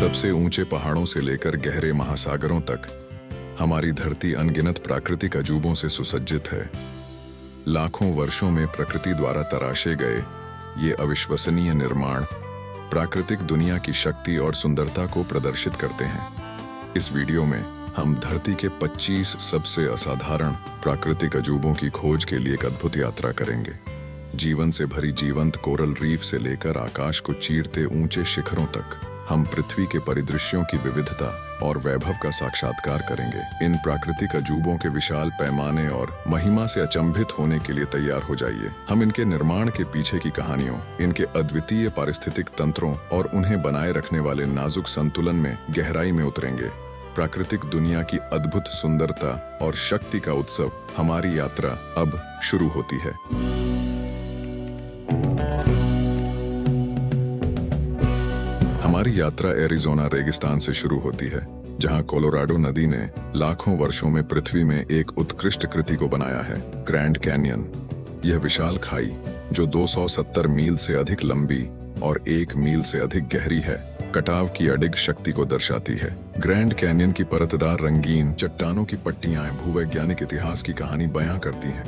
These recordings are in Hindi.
सबसे ऊंचे पहाड़ों से लेकर गहरे महासागरों तक हमारी धरती अनगिनत प्राकृतिक अजूबों से सुसज्जित है। लाखों वर्षों में प्रकृति द्वारा तराशे गए ये अविश्वसनीय निर्माण प्राकृतिक दुनिया की शक्ति और सुंदरता को प्रदर्शित करते हैं। इस वीडियो में हम धरती के 25 सबसे असाधारण प्राकृतिक अजूबों की खोज के लिए एक अद्भुत यात्रा करेंगे। जीवन से भरी जीवंत कोरल रीफ से लेकर आकाश को चीरते ऊंचे शिखरों तक हम पृथ्वी के परिदृश्यों की विविधता और वैभव का साक्षात्कार करेंगे। इन प्राकृतिक अजूबों के विशाल पैमाने और महिमा से अचंभित होने के लिए तैयार हो जाइए। हम इनके निर्माण के पीछे की कहानियों, इनके अद्वितीय पारिस्थितिक तंत्रों और उन्हें बनाए रखने वाले नाजुक संतुलन में गहराई में उतरेंगे। प्राकृतिक दुनिया की अद्भुत सुंदरता और शक्ति का उत्सव हमारी यात्रा अब शुरू होती है। हमारी यात्रा एरिज़ोना रेगिस्तान से शुरू होती है, जहां कोलोराडो नदी ने लाखों वर्षों में पृथ्वी में एक उत्कृष्ट कृति को बनाया है, ग्रैंड कैन्यन। यह विशाल खाई जो 270 मील से अधिक लंबी और 1 मील से अधिक गहरी है, कटाव की अडिग शक्ति को दर्शाती है। ग्रैंड कैन्यन की परतदार रंगीन चट्टानों की पट्टियां भूवैज्ञानिक इतिहास की कहानी बयां करती हैं।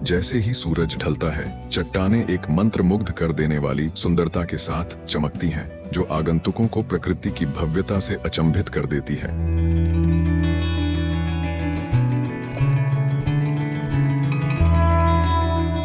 जैसे ही सूरज ढलता है, चट्टानें एक मंत्रमुग्ध कर देने वाली सुंदरता के साथ चमकती हैं, जो आगंतुकों को प्रकृति की भव्यता से अचंभित कर देती है।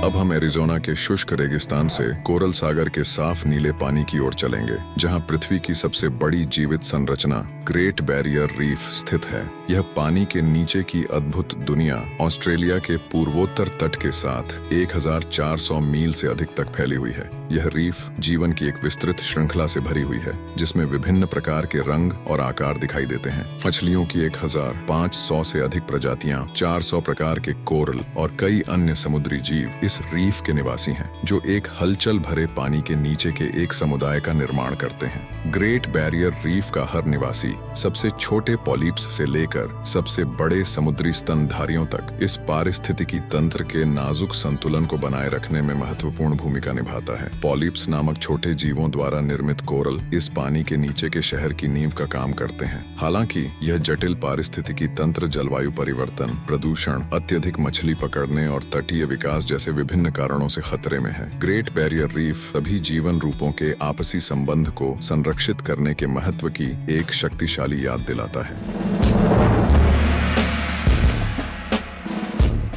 अब हम एरिज़ोना के शुष्क रेगिस्तान से कोरल सागर के साफ नीले पानी की ओर चलेंगे, जहां पृथ्वी की सबसे बड़ी जीवित संरचना ग्रेट बैरियर रीफ स्थित है। यह पानी के नीचे की अद्भुत दुनिया ऑस्ट्रेलिया के पूर्वोत्तर तट के साथ 1400 मील से अधिक तक फैली हुई है। यह रीफ जीवन की एक विस्तृत श्रृंखला से भरी हुई है, जिसमें विभिन्न प्रकार के रंग और आकार दिखाई देते हैं। मछलियों की 1500 से अधिक प्रजातियां, 400 प्रकार के कोरल और कई अन्य समुद्री जीव इस रीफ के निवासी हैं, जो एक हलचल भरे पानी के नीचे के एक समुदाय का निर्माण करते हैं। ग्रेट बैरियर रीफ का हर निवासी सबसे छोटे पॉलिप्स से लेकर सबसे बड़े समुद्री स्तनधारियों तक इस पारिस्थितिकी तंत्र के नाजुक संतुलन को बनाए रखने में महत्वपूर्ण भूमिका निभाता है। पॉलिप्स नामक छोटे जीवों द्वारा निर्मित कोरल इस पानी के नीचे के शहर की नींव का काम करते हैं। हालांकि यह जटिल पारिस्थितिकी तंत्र जलवायु परिवर्तन, प्रदूषण, अत्यधिक मछली पकड़ने और तटीय विकास जैसे विभिन्न कारणों से खतरे में है। ग्रेट बैरियर रीफ सभी जीवन रूपों के आपसी संबंध को संरक्षित करने के महत्व की एक शक्तिशाली याद दिलाता है।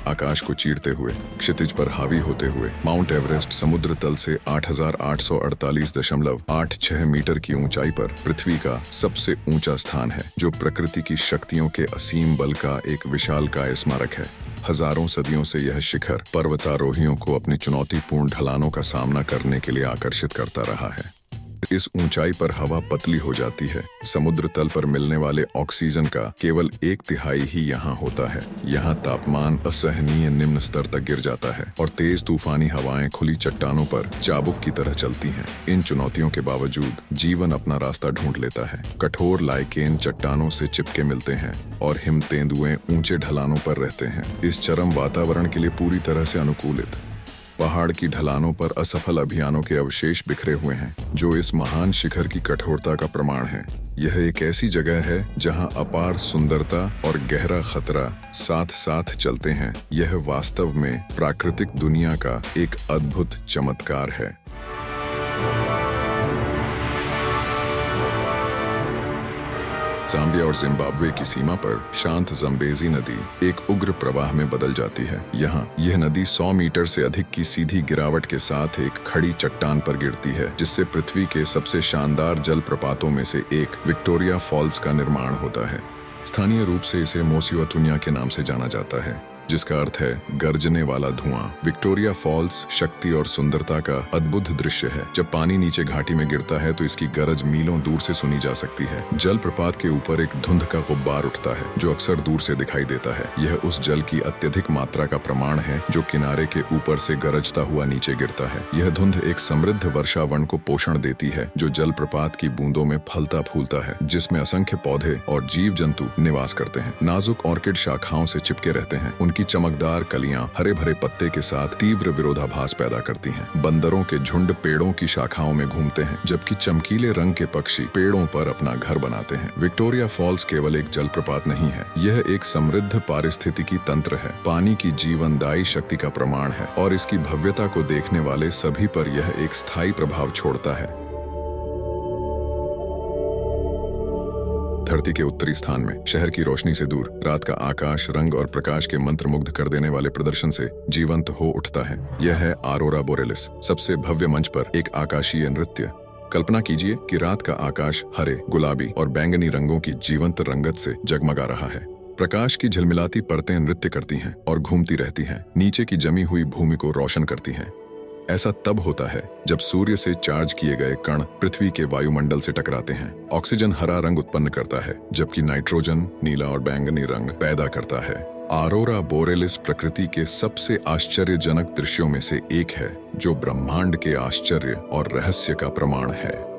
आकाश को चीरते हुए, क्षितिज पर हावी होते हुए, माउंट एवरेस्ट समुद्र तल से 8848.86 मीटर की ऊंचाई पर पृथ्वी का सबसे ऊंचा स्थान है, जो प्रकृति की शक्तियों के असीम बल का एक विशालकाय स्मारक है। हजारों सदियों से यह शिखर पर्वतारोहियों को अपनी चुनौतीपूर्ण ढलानों का सामना करने के लिए आकर्षित करता रहा है। इस ऊंचाई पर हवा पतली हो जाती है। समुद्र तल पर मिलने वाले ऑक्सीजन का केवल 1/3 ही यहाँ होता है। यहाँ तापमान असहनीय निम्न स्तर तक गिर जाता है और तेज तूफानी हवाएं खुली चट्टानों पर चाबुक की तरह चलती हैं। इन चुनौतियों के बावजूद जीवन अपना रास्ता ढूंढ लेता है। कठोर लाइकेन चट्टानों से चिपके मिलते हैं और हिम तेंदुए ऊंचे ढलानों पर रहते हैं, इस चरम वातावरण के लिए पूरी तरह से अनुकूलित। पहाड़ की ढलानों पर असफल अभियानों के अवशेष बिखरे हुए हैं, जो इस महान शिखर की कठोरता का प्रमाण है। यह एक ऐसी जगह है जहां अपार सुंदरता और गहरा खतरा साथ साथ चलते हैं। यह वास्तव में प्राकृतिक दुनिया का एक अद्भुत चमत्कार है। ज़ाम्बिया और जिम्बाब्वे की सीमा पर शांत ज़म्बेज़ी नदी एक उग्र प्रवाह में बदल जाती है। यहाँ यह नदी 100 मीटर से अधिक की सीधी गिरावट के साथ एक खड़ी चट्टान पर गिरती है, जिससे पृथ्वी के सबसे शानदार जलप्रपातों में से एक विक्टोरिया फॉल्स का निर्माण होता है। स्थानीय रूप से इसे मोसिवतुनिया के नाम से जाना जाता है, जिसका अर्थ है गरजने वाला धुआं। विक्टोरिया फॉल्स शक्ति और सुंदरता का अद्भुत दृश्य है। जब पानी नीचे घाटी में गिरता है तो इसकी गरज मीलों दूर से सुनी जा सकती है। जलप्रपात के ऊपर एक धुंध का गुब्बार उठता है, जो अक्सर दूर से दिखाई देता है। यह उस जल की अत्यधिक मात्रा का प्रमाण है जो किनारे के ऊपर से गरजता हुआ नीचे गिरता है। यह धुंध एक समृद्ध वर्षावन को पोषण देती है, जो जलप्रपात की बूंदों में फलता फूलता है, जिसमें असंख्य पौधे और जीव जंतु निवास करते हैं। नाजुक ऑर्किड शाखाओं से चिपके रहते हैं। जिनकी चमकदार कलियां हरे भरे पत्ते के साथ तीव्र विरोधाभास पैदा करती हैं। बंदरों के झुंड पेड़ों की शाखाओं में घूमते हैं, जबकि चमकीले रंग के पक्षी पेड़ों पर अपना घर बनाते हैं। विक्टोरिया फॉल्स केवल एक जलप्रपात नहीं है, यह एक समृद्ध पारिस्थितिकी तंत्र है, पानी की जीवनदायी शक्ति का प्रमाण है और इसकी भव्यता को देखने वाले सभी पर यह एक स्थायी प्रभाव छोड़ता है। धरती के उत्तरी स्थान में शहर की रोशनी से दूर रात का आकाश रंग और प्रकाश के मंत्रमुग्ध कर देने वाले प्रदर्शन से जीवंत हो उठता है। यह है ऑरोरा बोरेलिस, सबसे भव्य मंच पर एक आकाशीय नृत्य। कल्पना कीजिए कि रात का आकाश हरे, गुलाबी और बैंगनी रंगों की जीवंत रंगत से जगमगा रहा है। प्रकाश की झिलमिलाती परतें नृत्य करती हैं और घूमती रहती हैं, नीचे की जमी हुई भूमि को रोशन करती हैं। ऐसा तब होता है जब सूर्य से चार्ज किए गए कण पृथ्वी के वायुमंडल से टकराते हैं। ऑक्सीजन हरा रंग उत्पन्न करता है, जबकि नाइट्रोजन नीला और बैंगनी रंग पैदा करता है। ऑरोरा बोरेलिस प्रकृति के सबसे आश्चर्यजनक दृश्यों में से एक है, जो ब्रह्मांड के आश्चर्य और रहस्य का प्रमाण है।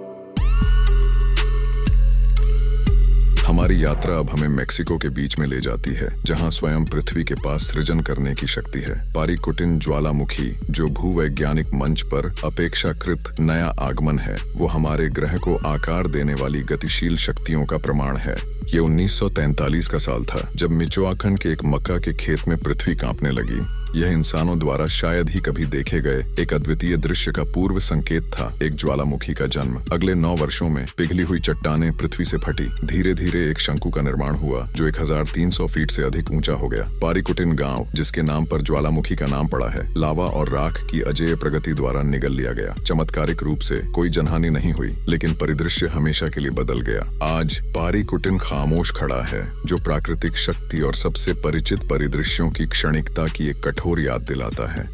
हमारी यात्रा अब हमें मेक्सिको के बीच में ले जाती है, जहां स्वयं पृथ्वी के पास सृजन करने की शक्ति है। पारिकुटिन ज्वालामुखी, जो भूवैज्ञानिक मंच पर अपेक्षाकृत नया आगमन है, वो हमारे ग्रह को आकार देने वाली गतिशील शक्तियों का प्रमाण है। ये 1943 का साल था, जब मिचोआकन के एक मक्का के खेत में पृथ्वी कांपने लगी। यह इंसानों द्वारा शायद ही कभी देखे गए एक अद्वितीय दृश्य का पूर्व संकेत था, एक ज्वालामुखी का जन्म। अगले 9 वर्षों में पिघली हुई चट्टानें पृथ्वी से फटी। धीरे धीरे एक शंकु का निर्माण हुआ, जो 1300 फीट से अधिक ऊंचा हो गया। पारिकुटिन गांव, जिसके नाम पर ज्वालामुखी का नाम पड़ा है, लावा और राख की अजेय प्रगति द्वारा निगल लिया गया। चमत्कारिक रूप से कोई जनहानि नहीं हुई, लेकिन परिदृश्य हमेशा के लिए बदल गया। आज पारिकुटिन खामोश खड़ा है, जो प्राकृतिक शक्ति और सबसे परिचित परिदृश्यों की क्षणिकता की एक कठोर याद दिलाता है।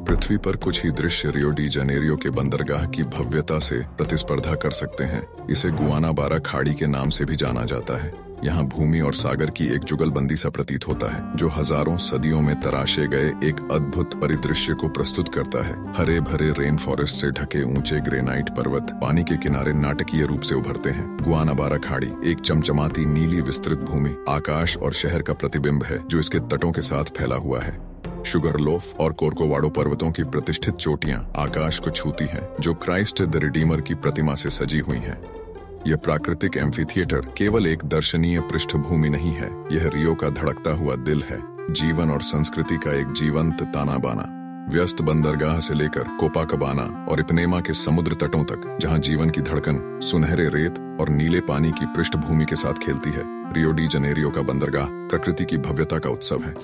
पृथ्वी पर कुछ ही दृश्य रियो डी जनेरियो के बंदरगाह की भव्यता से प्रतिस्पर्धा कर सकते हैं। इसे गुआनाबारा खाड़ी के नाम से भी जाना जाता है। यहाँ भूमि और सागर की एक जुगलबंदी सा प्रतीत होता है, जो हजारों सदियों में तराशे गए एक अद्भुत परिदृश्य को प्रस्तुत करता है। हरे भरे रेन फॉरेस्ट से ढके ऊंचे ग्रेनाइट पर्वत पानी के किनारे नाटकीय रूप से उभरते हैं। गुआनाबारा खाड़ी एक चमचमाती नीली विस्तृत भूमि, आकाश और शहर का प्रतिबिंब है, जो इसके तटों के साथ फैला हुआ है। शुगरलोफ और कोर्कोवाडो पर्वतों की प्रतिष्ठित चोटियां आकाश को छूती हैं, जो क्राइस्ट द रिडीमर की प्रतिमा से सजी हुई हैं। यह प्राकृतिक एम्फीथिएटर केवल एक दर्शनीय पृष्ठभूमि नहीं है, यह रियो का धड़कता हुआ दिल है, जीवन और संस्कृति का एक जीवंत ताना बाना। व्यस्त बंदरगाह से लेकर कोपाकबाना और इपनेमा के समुद्र तटों तक, जहां जीवन की धड़कन सुनहरे रेत और नीले पानी की पृष्ठभूमि के साथ खेलती है, रियो डी जनेरियो का बंदरगाह प्रकृति की भव्यता का उत्सव है।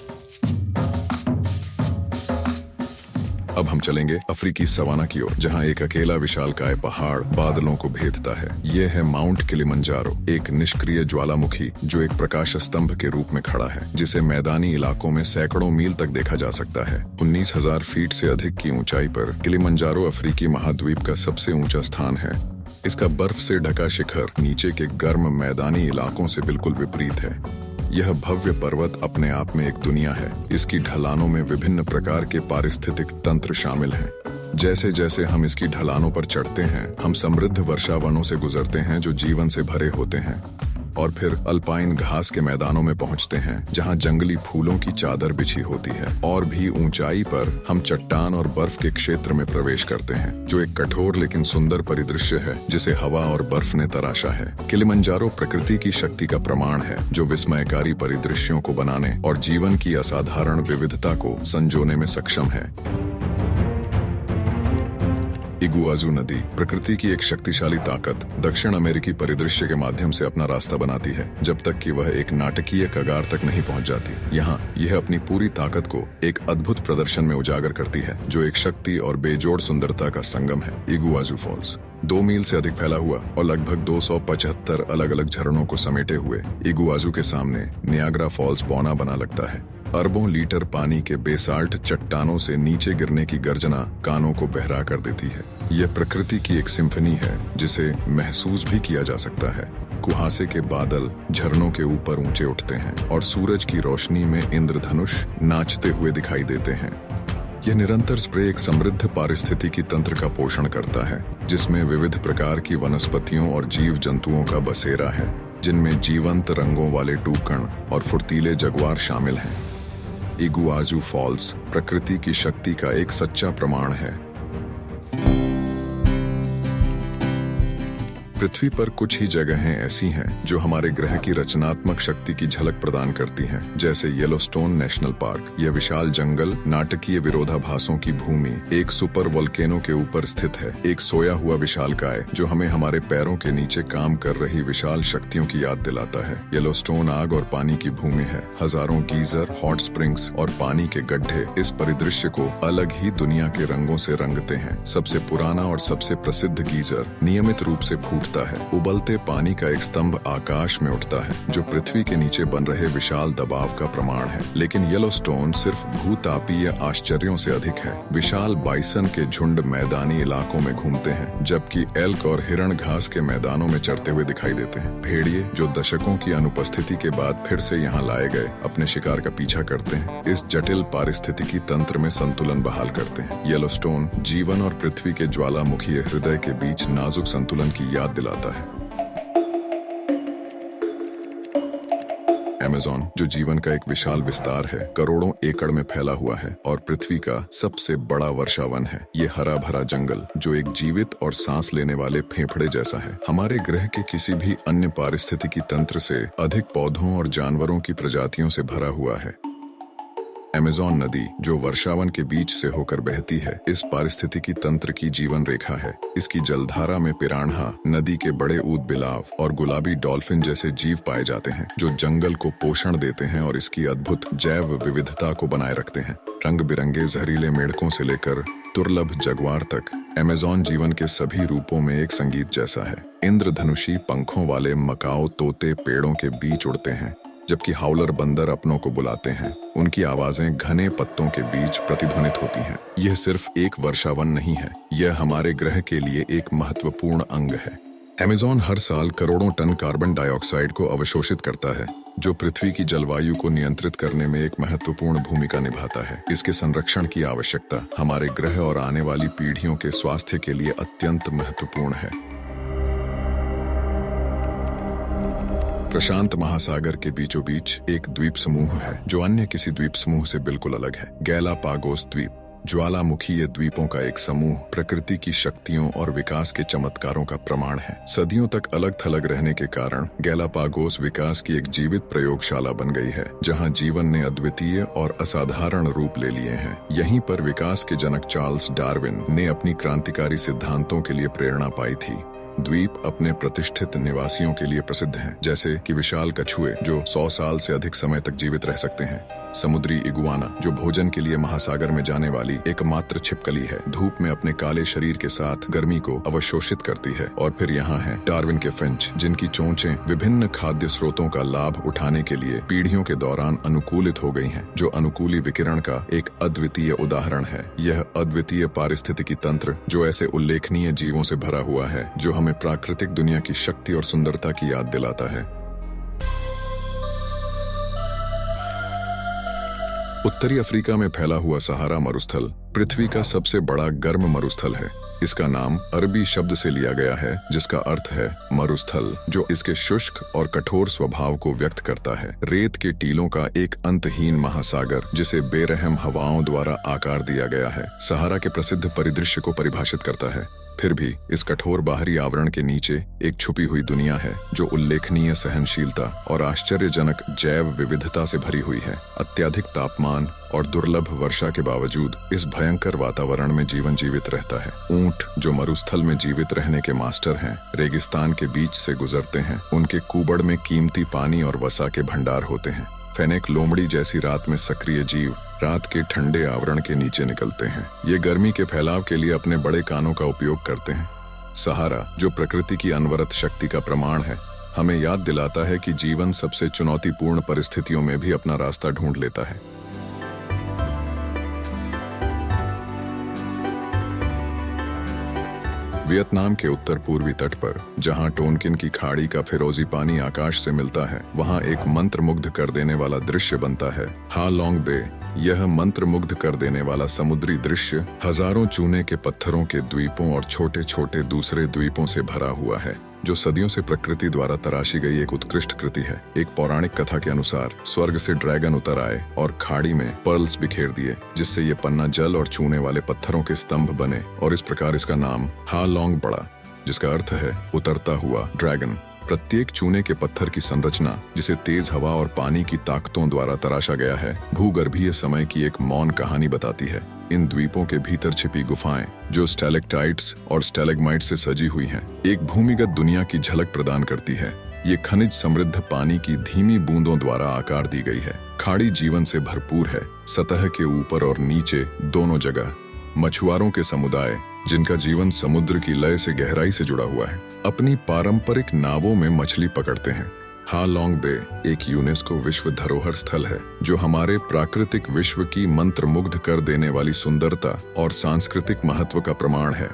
अब हम चलेंगे अफ्रीकी सवाना की ओर, जहां एक अकेला विशालकाय पहाड़ बादलों को भेदता है। यह है माउंट किलिमंजारो, एक निष्क्रिय ज्वालामुखी जो एक प्रकाश स्तंभ के रूप में खड़ा है, जिसे मैदानी इलाकों में सैकड़ों मील तक देखा जा सकता है। 19,000 फीट से अधिक की ऊंचाई पर किलिमंजारो अफ्रीकी महाद्वीप का सबसे ऊंचा स्थान है। इसका बर्फ से ढका शिखर नीचे के गर्म मैदानी इलाकों से बिल्कुल विपरीत है। यह भव्य पर्वत अपने आप में एक दुनिया है। इसकी ढलानों में विभिन्न प्रकार के पारिस्थितिक तंत्र शामिल हैं। जैसे जैसे हम इसकी ढलानों पर चढ़ते हैं, हम समृद्ध वर्षावनों से गुजरते हैं जो जीवन से भरे होते हैं, और फिर अल्पाइन घास के मैदानों में पहुंचते हैं, जहां जंगली फूलों की चादर बिछी होती है। और भी ऊंचाई पर हम चट्टान और बर्फ के क्षेत्र में प्रवेश करते हैं, जो एक कठोर लेकिन सुंदर परिदृश्य है, जिसे हवा और बर्फ ने तराशा है। किलिमंजारो प्रकृति की शक्ति का प्रमाण है, जो विस्मयकारी परिदृश्यों को बनाने और जीवन की असाधारण विविधता को संजोने में सक्षम है। इगुआजू नदी, प्रकृति की एक शक्तिशाली ताकत, दक्षिण अमेरिकी परिदृश्य के माध्यम से अपना रास्ता बनाती है, जब तक कि वह एक नाटकीय कगार तक नहीं पहुंच जाती। यहाँ यह अपनी पूरी ताकत को एक अद्भुत प्रदर्शन में उजागर करती है, जो एक शक्ति और बेजोड़ सुंदरता का संगम है। इगुआजू फॉल्स 2 मील से अधिक फैला हुआ और लगभग 275 अलग अलग झरनों को समेटे हुए इगुआजू के सामने नियाग्रा फॉल्स पौना बना लगता है। अरबों लीटर पानी के बेसाल्ट चट्टानों से नीचे गिरने की गर्जना कानों को बहरा कर देती है। यह प्रकृति की एक सिम्फनी है, जिसे महसूस भी किया जा सकता है। कुहासे के बादल झरनों के ऊपर ऊंचे उठते हैं और सूरज की रोशनी में इंद्रधनुष नाचते हुए दिखाई देते हैं। यह निरंतर स्प्रे एक समृद्ध पारिस्थितिकी तंत्र का पोषण करता है, जिसमें विविध प्रकार की वनस्पतियों और जीव जंतुओं का बसेरा है। जिनमें जीवंत रंगों वाले टूकन और फुर्तीले जगुआर शामिल हैं। इगुआजू फॉल्स प्रकृति की शक्ति का एक सच्चा प्रमाण है। पृथ्वी पर कुछ ही जगहें ऐसी हैं जो हमारे ग्रह की रचनात्मक शक्ति की झलक प्रदान करती हैं, जैसे येलोस्टोन नेशनल पार्क। यह विशाल जंगल नाटकीय विरोधाभासों की भूमि एक सुपर वोल्केनो के ऊपर स्थित है। एक सोया हुआ विशालकाय जो हमें हमारे पैरों के नीचे काम कर रही विशाल शक्तियों की याद दिलाता है। येलोस्टोन आग और पानी की भूमि है। हजारों गीजर, हॉट स्प्रिंग्स और पानी के गड्ढे इस परिदृश्य को अलग ही दुनिया के रंगों से रंगते हैं। सबसे पुराना और सबसे प्रसिद्ध गीजर नियमित रूप से फूटता है। उबलते पानी का एक स्तंभ आकाश में उठता है जो पृथ्वी के नीचे बन रहे विशाल दबाव का प्रमाण है। लेकिन येलोस्टोन सिर्फ भूतापीय आश्चर्यों से अधिक है। विशाल बाइसन के झुंड मैदानी इलाकों में घूमते हैं, जबकि एल्क और हिरण घास के मैदानों में चरते हुए दिखाई देते हैं। भेड़िए जो दशकों की अनुपस्थिति के बाद फिर से यहाँ लाए गए अपने शिकार का पीछा करते हैं, इस जटिल पारिस्थितिकी तंत्र में संतुलन बहाल करते हैं। येलोस्टोन जीवन और पृथ्वी के ज्वालामुखी हृदय के बीच नाजुक संतुलन की याद दिलाता है। अमेज़न जो जीवन का एक विशाल विस्तार है, करोड़ों एकड़ में फैला हुआ है और पृथ्वी का सबसे बड़ा वर्षावन है। ये हरा भरा जंगल जो एक जीवित और सांस लेने वाले फेफड़े जैसा है, हमारे ग्रह के किसी भी अन्य पारिस्थितिकी तंत्र से अधिक पौधों और जानवरों की प्रजातियों से भरा हुआ है। अमेज़न नदी जो वर्षावन के बीच से होकर बहती है, इस पारिस्थितिकी तंत्र की जीवन रेखा है। इसकी जलधारा में पिरान्हा, नदी के बड़े ऊद बिलाव और गुलाबी डॉल्फिन जैसे जीव पाए जाते हैं जो जंगल को पोषण देते हैं और इसकी अद्भुत जैव विविधता को बनाए रखते हैं। रंग बिरंगे जहरीले मेढकों से लेकर दुर्लभ जगुआर तक, अमेज़न जीवन के सभी रूपों में एक संगीत जैसा है। इंद्रधनुषी पंखों वाले मकाओ तोते पेड़ों के बीच उड़ते हैं, जबकि हाउलर बंदर अपनों को बुलाते हैं। उनकी आवाजें घने पत्तों के बीच प्रतिध्वनित होती हैं। यह सिर्फ एक वर्षावन नहीं है, यह हमारे ग्रह के लिए एक महत्वपूर्ण अंग है। अमेज़न हर साल करोड़ों टन कार्बन डाइऑक्साइड को अवशोषित करता है, जो पृथ्वी की जलवायु को नियंत्रित करने में एक महत्वपूर्ण भूमिका निभाता है। इसके संरक्षण की आवश्यकता हमारे ग्रह और आने वाली पीढ़ियों के स्वास्थ्य के लिए अत्यंत महत्वपूर्ण है। प्रशांत महासागर के बीचों बीच एक द्वीप समूह है जो अन्य किसी द्वीप समूह से बिल्कुल अलग है। गैलापागोस द्वीप ज्वालामुखीय द्वीपों का एक समूह प्रकृति की शक्तियों और विकास के चमत्कारों का प्रमाण है। सदियों तक अलग थलग रहने के कारण गैलापागोस विकास की एक जीवित प्रयोगशाला बन गई है, जहां जीवन ने अद्वितीय और असाधारण रूप ले लिए हैं। यहीं पर विकास के जनक चार्ल्स डार्विन ने अपनी क्रांतिकारी सिद्धांतों के लिए प्रेरणा पाई थी। द्वीप अपने प्रतिष्ठित निवासियों के लिए प्रसिद्ध हैं, जैसे कि विशाल कछुए जो 100 साल से अधिक समय तक जीवित रह सकते हैं, समुद्री इगुआना जो भोजन के लिए महासागर में जाने वाली एकमात्र छिपकली है, धूप में अपने काले शरीर के साथ गर्मी को अवशोषित करती है, और फिर यहाँ है डार्विन के फिंच जिनकी चोंचें विभिन्न खाद्य स्रोतों का लाभ उठाने के लिए पीढ़ियों के दौरान अनुकूलित हो गई हैं, जो अनुकूली विकिरण का एक अद्वितीय उदाहरण है। यह अद्वितीय पारिस्थितिकी तंत्र जो ऐसे उल्लेखनीय जीवों से भरा हुआ है जो हमें प्राकृतिक दुनिया की शक्ति और सुंदरता की याद दिलाता है। उत्तरी अफ्रीका में फैला हुआ सहारा मरुस्थल पृथ्वी का सबसे बड़ा गर्म मरुस्थल है। इसका नाम अरबी शब्द से लिया गया है जिसका अर्थ है मरुस्थल, जो इसके शुष्क और कठोर स्वभाव को व्यक्त करता है। रेत के टीलों का एक अंतहीन महासागर जिसे बेरहम हवाओं द्वारा आकार दिया गया है, सहारा के प्रसिद्ध परिदृश्य को परिभाषित करता है। फिर भी इस कठोर बाहरी आवरण के नीचे एक छुपी हुई दुनिया है जो उल्लेखनीय सहनशीलता और आश्चर्यजनक जैव विविधता से भरी हुई है। अत्यधिक तापमान और दुर्लभ वर्षा के बावजूद इस भयंकर वातावरण में जीवन जीवित रहता है। ऊंट जो मरुस्थल में जीवित रहने के मास्टर हैं, रेगिस्तान के बीच से गुजरते हैं। उनके कुबड़ में कीमती पानी और वसा के भंडार होते हैं। फेनेक लोमड़ी जैसी रात में सक्रिय जीव रात के ठंडे आवरण के नीचे निकलते हैं। ये गर्मी के फैलाव के लिए अपने बड़े कानों का उपयोग करते हैं। सहारा जो प्रकृति की अनवरत शक्ति का प्रमाण है, हमें याद दिलाता है कि जीवन सबसे चुनौतीपूर्ण परिस्थितियों में भी अपना रास्ता ढूंढ लेता है। वियतनाम के उत्तर पूर्वी तट पर जहां टोनकिन की खाड़ी का फिरोजी पानी आकाश से मिलता है, वहां एक मंत्रमुग्ध कर देने वाला दृश्य बनता है। हा लॉन्ग बे यह मंत्रमुग्ध कर देने वाला समुद्री दृश्य हजारों चूने के पत्थरों के द्वीपों और छोटे छोटे दूसरे द्वीपों से भरा हुआ है, जो सदियों से प्रकृति द्वारा तराशी गई एक उत्कृष्ट कृति है। एक पौराणिक कथा के अनुसार स्वर्ग से ड्रैगन उतर आए और खाड़ी में पर्ल्स बिखेर दिए, जिससे ये पन्ना जल और छूने वाले पत्थरों के स्तंभ बने और इस प्रकार इसका नाम हा लॉन्ग पड़ा, जिसका अर्थ है उतरता हुआ ड्रैगन। प्रत्येक चूने के पत्थर की संरचना, जिसे तेज हवा और पानी की ताकतों द्वारा तराशा गया है, भूगर्भीय समय की एक मौन कहानी बताती है। इन द्वीपों के भीतर छिपी गुफाएं, जो स्टैलेक्टाइट्स और स्टैलेग्माइट्स से सजी हुई हैं, एक भूमिगत दुनिया की झलक प्रदान करती है। ये खनिज समृद्ध पानी की धीमी बूंदों द्वारा आकार दी गई है। खाड़ी जीवन से भरपूर है, सतह के ऊपर और नीचे दोनों जगह। मछुआरों के समुदाय, जिनका जीवन समुद्र की लय से गहराई से जुड़ा हुआ है, अपनी पारंपरिक नावों में मछली पकड़ते हैं। हा लॉन्ग बे एक यूनेस्को विश्व धरोहर स्थल है, जो हमारे प्राकृतिक विश्व की मंत्रमुग्ध कर देने वाली सुंदरता और सांस्कृतिक महत्व का प्रमाण है।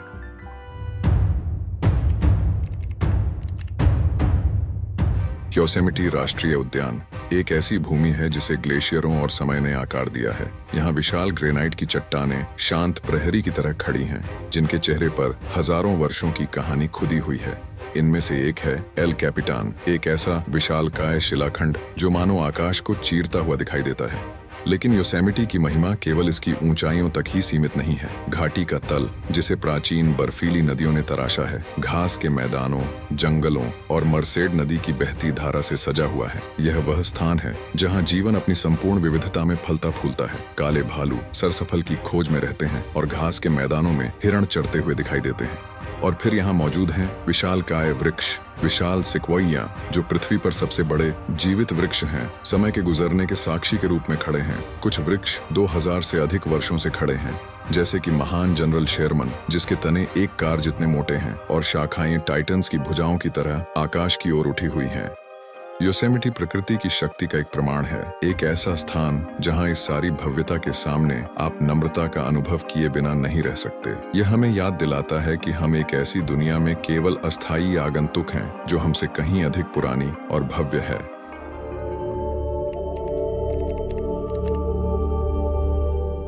योसेमिटी राष्ट्रीय उद्यान एक ऐसी भूमि है जिसे ग्लेशियरों और समय ने आकार दिया है। यहाँ विशाल ग्रेनाइट की चट्टानें शांत प्रहरी की तरह खड़ी हैं, जिनके चेहरे पर हजारों वर्षों की कहानी खुदी हुई है। इनमें से एक है एल कैपिटान, एक ऐसा विशालकाय शिलाखंड जो मानो आकाश को चीरता हुआ दिखाई देता है। लेकिन योसेमिटी की महिमा केवल इसकी ऊंचाइयों तक ही सीमित नहीं है। घाटी का तल, जिसे प्राचीन बर्फीली नदियों ने तराशा है, घास के मैदानों, जंगलों और मर्सेड नदी की बहती धारा से सजा हुआ है। यह वह स्थान है जहां जीवन अपनी संपूर्ण विविधता में फलता फूलता है। काले भालू सरसफल की खोज में रहते हैं और घास के मैदानों में हिरण चरते हुए दिखाई देते हैं। और फिर यहाँ मौजूद हैं विशालकाय वृक्ष, विशाल सिक्वोइया, जो पृथ्वी पर सबसे बड़े जीवित वृक्ष हैं, समय के गुजरने के साक्षी के रूप में खड़े हैं। कुछ वृक्ष 2000 से अधिक वर्षों से खड़े हैं, जैसे कि महान जनरल शेरमन, जिसके तने एक कार जितने मोटे हैं और शाखाएं टाइटन्स की भुजाओं की तरह आकाश की ओर उठी हुई हैं। योसेमिटी प्रकृति की शक्ति का एक प्रमाण है, एक ऐसा स्थान जहां इस सारी भव्यता के सामने आप नम्रता का अनुभव किए बिना नहीं रह सकते। यह हमें याद दिलाता है कि हम एक ऐसी दुनिया में केवल अस्थायी आगंतुक हैं, जो हमसे कहीं अधिक पुरानी और भव्य है।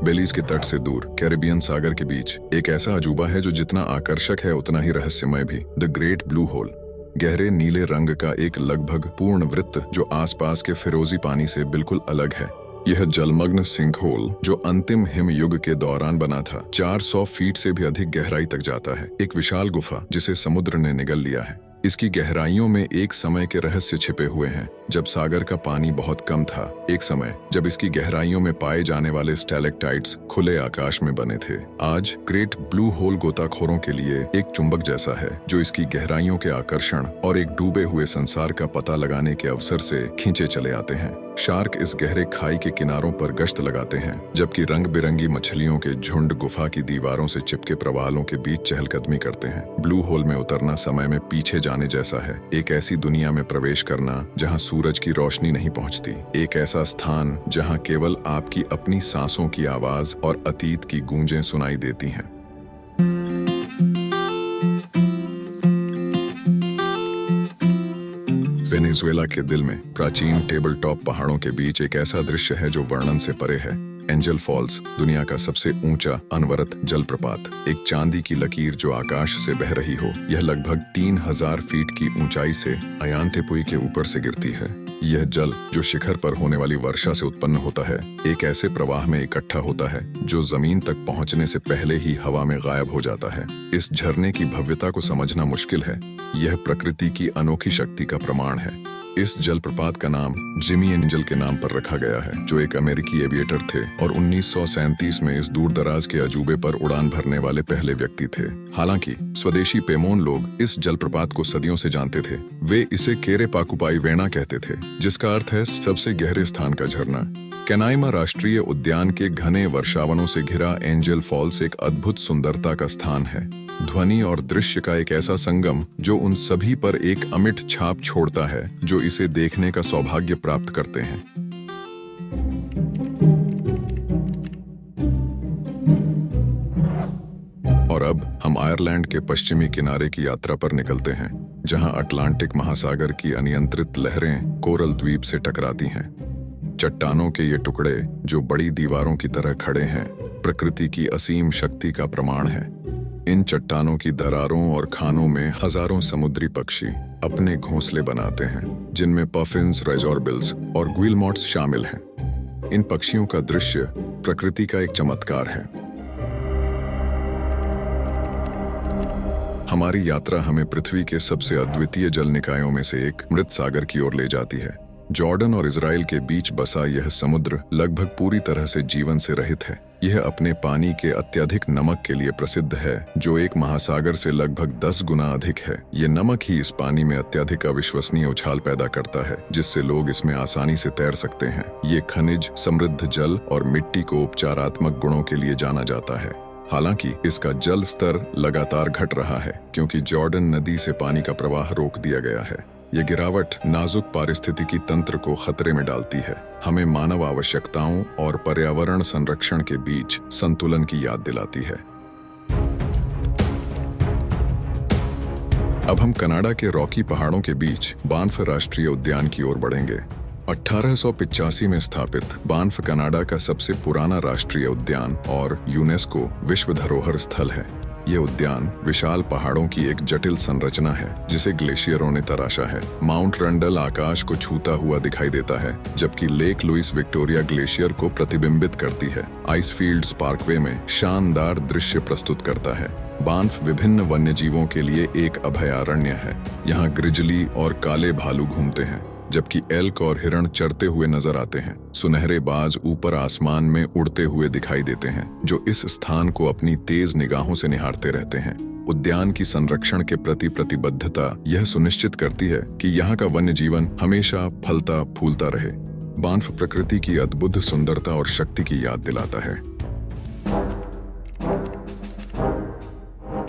बेलीज के तट से दूर कैरिबियन सागर के बीच एक ऐसा अजूबा है जो जितना आकर्षक है उतना ही रहस्यमय भी। द ग्रेट ब्लू होल, गहरे नीले रंग का एक लगभग पूर्ण वृत्त जो आसपास के फिरोजी पानी से बिल्कुल अलग है। यह जलमग्न सिंकहोल, जो अंतिम हिम युग के दौरान बना था, 400 फीट से भी अधिक गहराई तक जाता है। एक विशाल गुफा जिसे समुद्र ने निगल लिया है। इसकी गहराइयों में एक समय के रहस्य छिपे हुए हैं, जब सागर का पानी बहुत कम था। एक समय जब इसकी गहराइयों में पाए जाने वाले स्टैलेक्टाइट्स खुले आकाश में बने थे। आज ग्रेट ब्लू होल गोताखोरों के लिए एक चुंबक जैसा है, जो इसकी गहराइयों के आकर्षण और एक डूबे हुए संसार का पता लगाने के अवसर से खींचे चले आते हैं। शार्क इस गहरे खाई के किनारों पर गश्त लगाते हैं, जबकि रंग बिरंगी मछलियों के झुंड गुफा की दीवारों से चिपके प्रवालों के बीच चहलकदमी करते हैं। ब्लू होल में उतरना समय में पीछे जाने जैसा है, एक ऐसी दुनिया में प्रवेश करना जहां सूरज की रोशनी नहीं पहुंचती, एक ऐसा स्थान जहां केवल आपकी अपनी सांसों की आवाज और अतीत की गूंजें सुनाई देती हैं। वेनेजुएला के दिल में प्राचीन टेबल टॉप पहाड़ों के बीच एक ऐसा दृश्य है जो वर्णन से परे है। एंजल फॉल्स, दुनिया का सबसे ऊंचा अनवरत जलप्रपात, एक चांदी की लकीर जो आकाश से बह रही हो। यह लगभग 3000 फीट की ऊंचाई से अयांतेपुई के ऊपर से गिरती है। यह जल जो शिखर पर होने वाली वर्षा से उत्पन्न होता है, एक ऐसे प्रवाह में इकट्ठा होता है जो जमीन तक पहुंचने से पहले ही हवा में गायब हो जाता है। इस झरने की भव्यता को समझना मुश्किल है। यह प्रकृति की अनोखी शक्ति का प्रमाण है। इस जलप्रपात का नाम जिमी एंजल के नाम पर रखा गया है, जो एक अमेरिकी एविएटर थे और 1937 में इस दूर दराज के अजूबे पर उड़ान भरने वाले पहले व्यक्ति थे। हालांकि स्वदेशी पेमोन लोग इस जलप्रपात को सदियों से जानते थे। वे इसे केरे पाकुपाई वेणा कहते थे, जिसका अर्थ है सबसे गहरे स्थान का झरना। कैनाइमा राष्ट्रीय उद्यान के घने वर्षावनों से घिरा एंजल फॉल्स एक अद्भुत सुंदरता का स्थान है। ध्वनि और दृश्य का एक ऐसा संगम जो उन सभी पर एक अमिट छाप छोड़ता है जो इसे देखने का सौभाग्य प्राप्त करते हैं। और अब हम आयरलैंड के पश्चिमी किनारे की यात्रा पर निकलते हैं, जहां अटलांटिक महासागर की अनियंत्रित लहरें कोरल द्वीप से टकराती हैं। चट्टानों के ये टुकड़े जो बड़ी दीवारों की तरह खड़े हैं, प्रकृति की असीम शक्ति का प्रमाण है। इन चट्टानों की दरारों और खानों में हजारों समुद्री पक्षी अपने घोंसले बनाते हैं, जिनमें पफिन्स, रेजॉर्बिल्स और गुइलमॉट्स शामिल हैं। इन पक्षियों का दृश्य प्रकृति का एक चमत्कार है। हमारी यात्रा हमें पृथ्वी के सबसे अद्वितीय जल निकायों में से एक मृत सागर की ओर ले जाती है। जॉर्डन और इजराइल के बीच बसा यह समुद्र लगभग पूरी तरह से जीवन से रहित है। यह अपने पानी के अत्यधिक नमक के लिए प्रसिद्ध है, जो एक महासागर से लगभग 10 गुना अधिक है। ये नमक ही इस पानी में अत्यधिक अविश्वसनीय उछाल पैदा करता है, जिससे लोग इसमें आसानी से तैर सकते हैं। ये खनिज समृद्ध जल और मिट्टी को उपचारात्मक गुणों के लिए जाना जाता है। हालांकि इसका जल स्तर लगातार घट रहा है, क्योंकि जॉर्डन नदी से पानी का प्रवाह रोक दिया गया है। ये गिरावट नाजुक पारिस्थितिकी तंत्र को खतरे में डालती है, हमें मानव आवश्यकताओं और पर्यावरण संरक्षण के बीच संतुलन की याद दिलाती है। अब हम कनाडा के रॉकी पहाड़ों के बीच बान्फ राष्ट्रीय उद्यान की ओर बढ़ेंगे। 1885 में स्थापित बान्फ कनाडा का सबसे पुराना राष्ट्रीय उद्यान और यूनेस्को विश्व धरोहर स्थल है। यह उद्यान विशाल पहाड़ों की एक जटिल संरचना है, जिसे ग्लेशियरों ने तराशा है। माउंट रंडल आकाश को छूता हुआ दिखाई देता है, जबकि लेक लुइस विक्टोरिया ग्लेशियर को प्रतिबिंबित करती है। आइसफील्ड्स पार्कवे में शानदार दृश्य प्रस्तुत करता है। बान्फ विभिन्न वन्यजीवों के लिए एक अभयारण्य है। यहाँ ग्रिजली और काले भालू घूमते हैं, जबकि एल्क और हिरण चरते हुए नजर आते हैं। सुनहरे बाज ऊपर आसमान में उड़ते हुए दिखाई देते हैं, जो इस स्थान को अपनी तेज निगाहों से निहारते रहते हैं। उद्यान की संरक्षण के प्रति प्रतिबद्धता यह सुनिश्चित करती है कि यहाँ का वन्य जीवन हमेशा फलता फूलता रहे। बान्फ प्रकृति की अद्भुत सुंदरता और शक्ति की याद दिलाता है।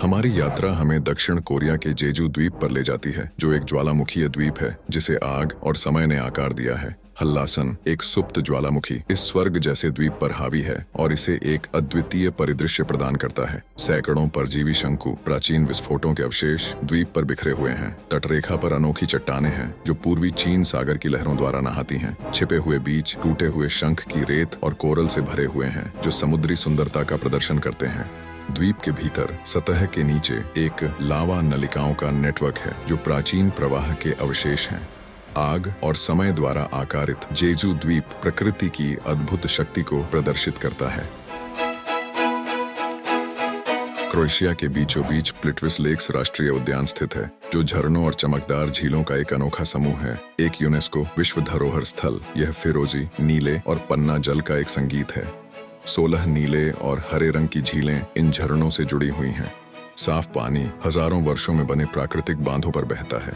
हमारी यात्रा हमें दक्षिण कोरिया के जेजू द्वीप पर ले जाती है, जो एक ज्वालामुखीय द्वीप है जिसे आग और समय ने आकार दिया है। हल्लासन एक सुप्त ज्वालामुखी इस स्वर्ग जैसे द्वीप पर हावी है और इसे एक अद्वितीय परिदृश्य प्रदान करता है। सैकड़ों परजीवी शंकु प्राचीन विस्फोटों के अवशेष द्वीप पर बिखरे हुए हैं। तटरेखा पर अनोखी चट्टानें हैं जो पूर्वी चीन सागर की लहरों द्वारा नहाती हैं। छिपे हुए बीच टूटे हुए शंख की रेत और कोरल से भरे हुए हैं, जो समुद्री सुंदरता का प्रदर्शन करते हैं। द्वीप के भीतर सतह के नीचे एक लावा नलिकाओं का नेटवर्क है, जो प्राचीन प्रवाह के अवशेष हैं। आग और समय द्वारा आकारित जेजू द्वीप प्रकृति की अद्भुत शक्ति को प्रदर्शित करता है। क्रोएशिया के बीचों बीच प्लिट्विस लेक्स राष्ट्रीय उद्यान स्थित है, जो झरनों और चमकदार झीलों का एक अनोखा समूह है। एक यूनेस्को विश्व धरोहर स्थल, यह फिरोजी, नीले और पन्ना जल का एक संगीत है। 16 नीले और हरे रंग की झीलें इन झरनों से जुड़ी हुई हैं। साफ पानी हजारों वर्षों में बने प्राकृतिक बांधों पर बहता है।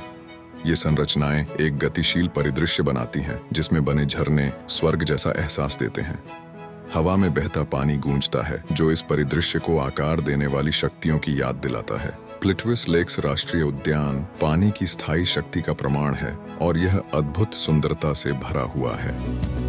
ये संरचनाएं एक गतिशील परिदृश्य बनाती हैं, जिसमें बने झरने स्वर्ग जैसा एहसास देते हैं। हवा में बहता पानी गूंजता है, जो इस परिदृश्य को आकार देने वाली शक्तियों की याद दिलाता है। प्लिट्विस लेक्स राष्ट्रीय उद्यान पानी की स्थायी शक्ति का प्रमाण है और यह अद्भुत सुंदरता से भरा हुआ है।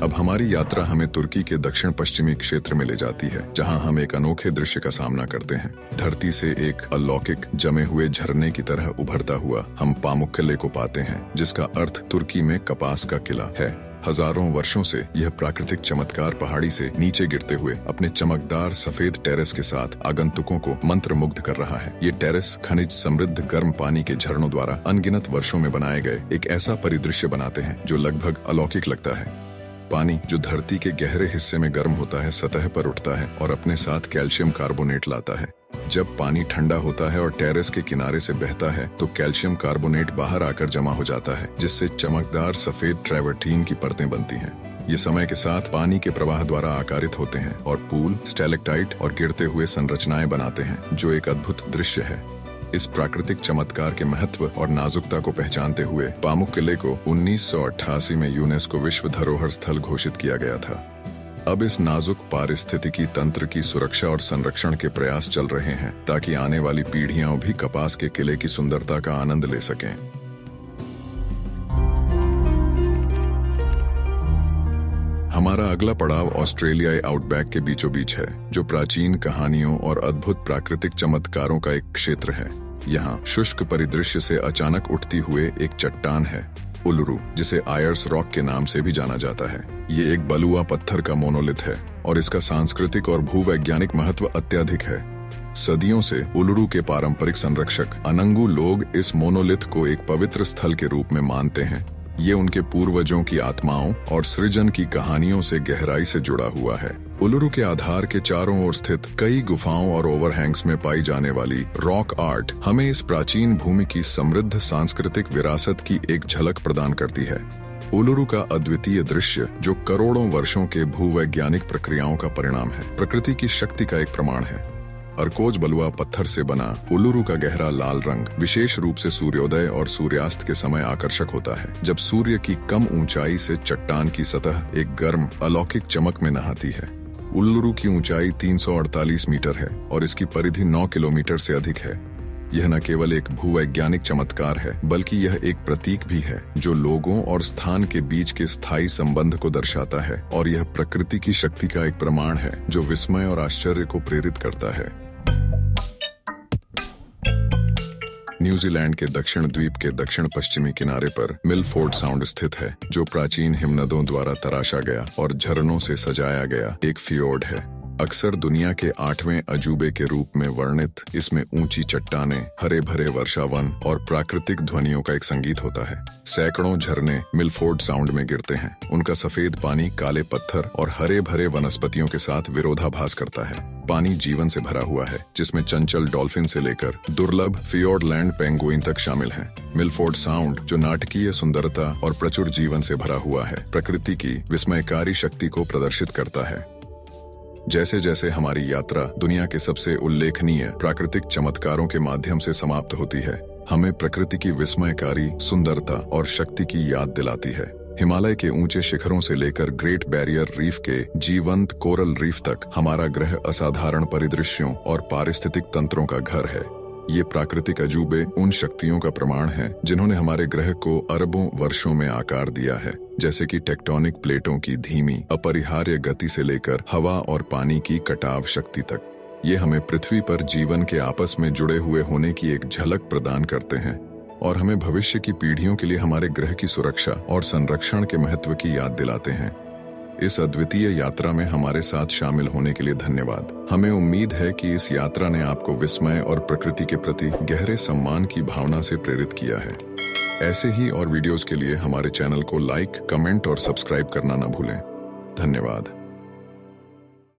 अब हमारी यात्रा हमें तुर्की के दक्षिण पश्चिमी क्षेत्र में ले जाती है, जहां हम एक अनोखे दृश्य का सामना करते हैं। धरती से एक अलौकिक जमे हुए झरने की तरह उभरता हुआ हम पामुक्कले को पाते हैं, जिसका अर्थ तुर्की में कपास का किला है। हजारों वर्षों से यह प्राकृतिक चमत्कार पहाड़ी से नीचे गिरते हुए अपने चमकदार सफेद टेरेस के साथ आगंतुकों को मंत्रमुग्ध कर रहा है। ये टेरेस खनिज समृद्ध गर्म पानी के झरनों द्वारा अनगिनत वर्षों में बनाए गए एक ऐसा परिदृश्य बनाते हैं जो लगभग अलौकिक लगता है। पानी जो धरती के गहरे हिस्से में गर्म होता है, सतह पर उठता है और अपने साथ कैल्शियम कार्बोनेट लाता है। जब पानी ठंडा होता है और टेरेस के किनारे से बहता है, तो कैल्शियम कार्बोनेट बाहर आकर जमा हो जाता है, जिससे चमकदार सफेद ट्रैवर्टीन की परतें बनती हैं। ये समय के साथ पानी के प्रवाह द्वारा आकारित होते हैं और पूल, स्टैलेक्टाइट और गिरते हुए संरचनाएं बनाते हैं, जो एक अद्भुत दृश्य है। इस प्राकृतिक चमत्कार के महत्व और नाजुकता को पहचानते हुए पामुक्कले को 1988 में यूनेस्को विश्व धरोहर स्थल घोषित किया गया था। अब इस नाजुक पारिस्थितिकी तंत्र की सुरक्षा और संरक्षण के प्रयास चल रहे हैं, ताकि आने वाली पीढ़ियां भी कपास के किले की सुंदरता का आनंद ले सकें। हमारा अगला पड़ाव ऑस्ट्रेलियाई आउटबैक के बीचों बीच है, जो प्राचीन कहानियों और अद्भुत प्राकृतिक चमत्कारों का एक क्षेत्र है। यहाँ शुष्क परिदृश्य से अचानक उठती हुए एक चट्टान है, उलुरु, जिसे आयर्स रॉक के नाम से भी जाना जाता है। ये एक बलुआ पत्थर का मोनोलिथ है और इसका सांस्कृतिक और भूवैज्ञानिक महत्व अत्यधिक है। सदियों से उलुरु के पारंपरिक संरक्षक अनंगू लोग इस मोनोलिथ को एक पवित्र स्थल के रूप में मानते हैं। ये उनके पूर्वजों की आत्माओं और सृजन की कहानियों से गहराई से जुड़ा हुआ है। उलुरु के आधार के चारों ओर स्थित कई गुफाओं और ओवरहैंग्स में पाई जाने वाली रॉक आर्ट हमें इस प्राचीन भूमि की समृद्ध सांस्कृतिक विरासत की एक झलक प्रदान करती है। उलुरु का अद्वितीय दृश्य, जो करोड़ों वर्षों के भूवैज्ञानिक प्रक्रियाओं का परिणाम है, प्रकृति की शक्ति का एक प्रमाण है। अर्कोज बलुआ पत्थर से बना उलुरु का गहरा लाल रंग विशेष रूप से सूर्योदय और सूर्यास्त के समय आकर्षक होता है, जब सूर्य की कम ऊंचाई से चट्टान की सतह एक गर्म अलौकिक चमक में नहाती है। उलुरु की ऊंचाई 348 मीटर है और इसकी परिधि 9 किलोमीटर से अधिक है। यह न केवल एक भूवैज्ञानिक चमत्कार है, बल्कि यह एक प्रतीक भी है जो लोगों और स्थान के बीच के स्थायी संबंध को दर्शाता है, और यह प्रकृति की शक्ति का एक प्रमाण है जो विस्मय और आश्चर्य को प्रेरित करता है। न्यूजीलैंड के दक्षिण द्वीप के दक्षिण पश्चिमी किनारे पर मिलफोर्ड साउंड स्थित है, जो प्राचीन हिमनदों द्वारा तराशा गया और झरनों से सजाया गया एक फियोर्ड है। अक्सर दुनिया के 8वें अजूबे के रूप में वर्णित, इसमें ऊंची चट्टानें, हरे भरे वर्षावन और प्राकृतिक ध्वनियों का एक संगीत होता है। सैकड़ों झरने मिलफोर्ड साउंड में गिरते हैं। उनका सफेद पानी काले पत्थर और हरे भरे वनस्पतियों के साथ विरोधाभास करता है। पानी जीवन से भरा हुआ है, जिसमें चंचल डॉल्फिन से लेकर दुर्लभ फियोर्डलैंड पेंगुइन तक शामिल हैं। मिलफोर्ड साउंड, जो नाटकीय सुंदरता और प्रचुर जीवन से भरा हुआ है, प्रकृति की विस्मयकारी शक्ति को प्रदर्शित करता है। जैसे जैसे हमारी यात्रा दुनिया के सबसे उल्लेखनीय प्राकृतिक चमत्कारों के माध्यम से समाप्त होती है, हमें प्रकृति की विस्मयकारी सुंदरता और शक्ति की याद दिलाती है। हिमालय के ऊंचे शिखरों से लेकर ग्रेट बैरियर रीफ के जीवंत कोरल रीफ तक, हमारा ग्रह असाधारण परिदृश्यों और पारिस्थितिक तंत्रों का घर है। ये प्राकृतिक अजूबे उन शक्तियों का प्रमाण है जिन्होंने हमारे ग्रह को अरबों वर्षों में आकार दिया है, जैसे कि टेक्टोनिक प्लेटों की धीमी अपरिहार्य गति से लेकर हवा और पानी की कटाव शक्ति तक। ये हमें पृथ्वी पर जीवन के आपस में जुड़े हुए होने की एक झलक प्रदान करते हैं और हमें भविष्य की पीढ़ियों के लिए हमारे ग्रह की सुरक्षा और संरक्षण के महत्व की याद दिलाते हैं। इस अद्वितीय यात्रा में हमारे साथ शामिल होने के लिए धन्यवाद। हमें उम्मीद है कि इस यात्रा ने आपको विस्मय और प्रकृति के प्रति गहरे सम्मान की भावना से प्रेरित किया है। ऐसे ही और वीडियोस के लिए हमारे चैनल को लाइक, कमेंट और सब्सक्राइब करना न भूलें। धन्यवाद।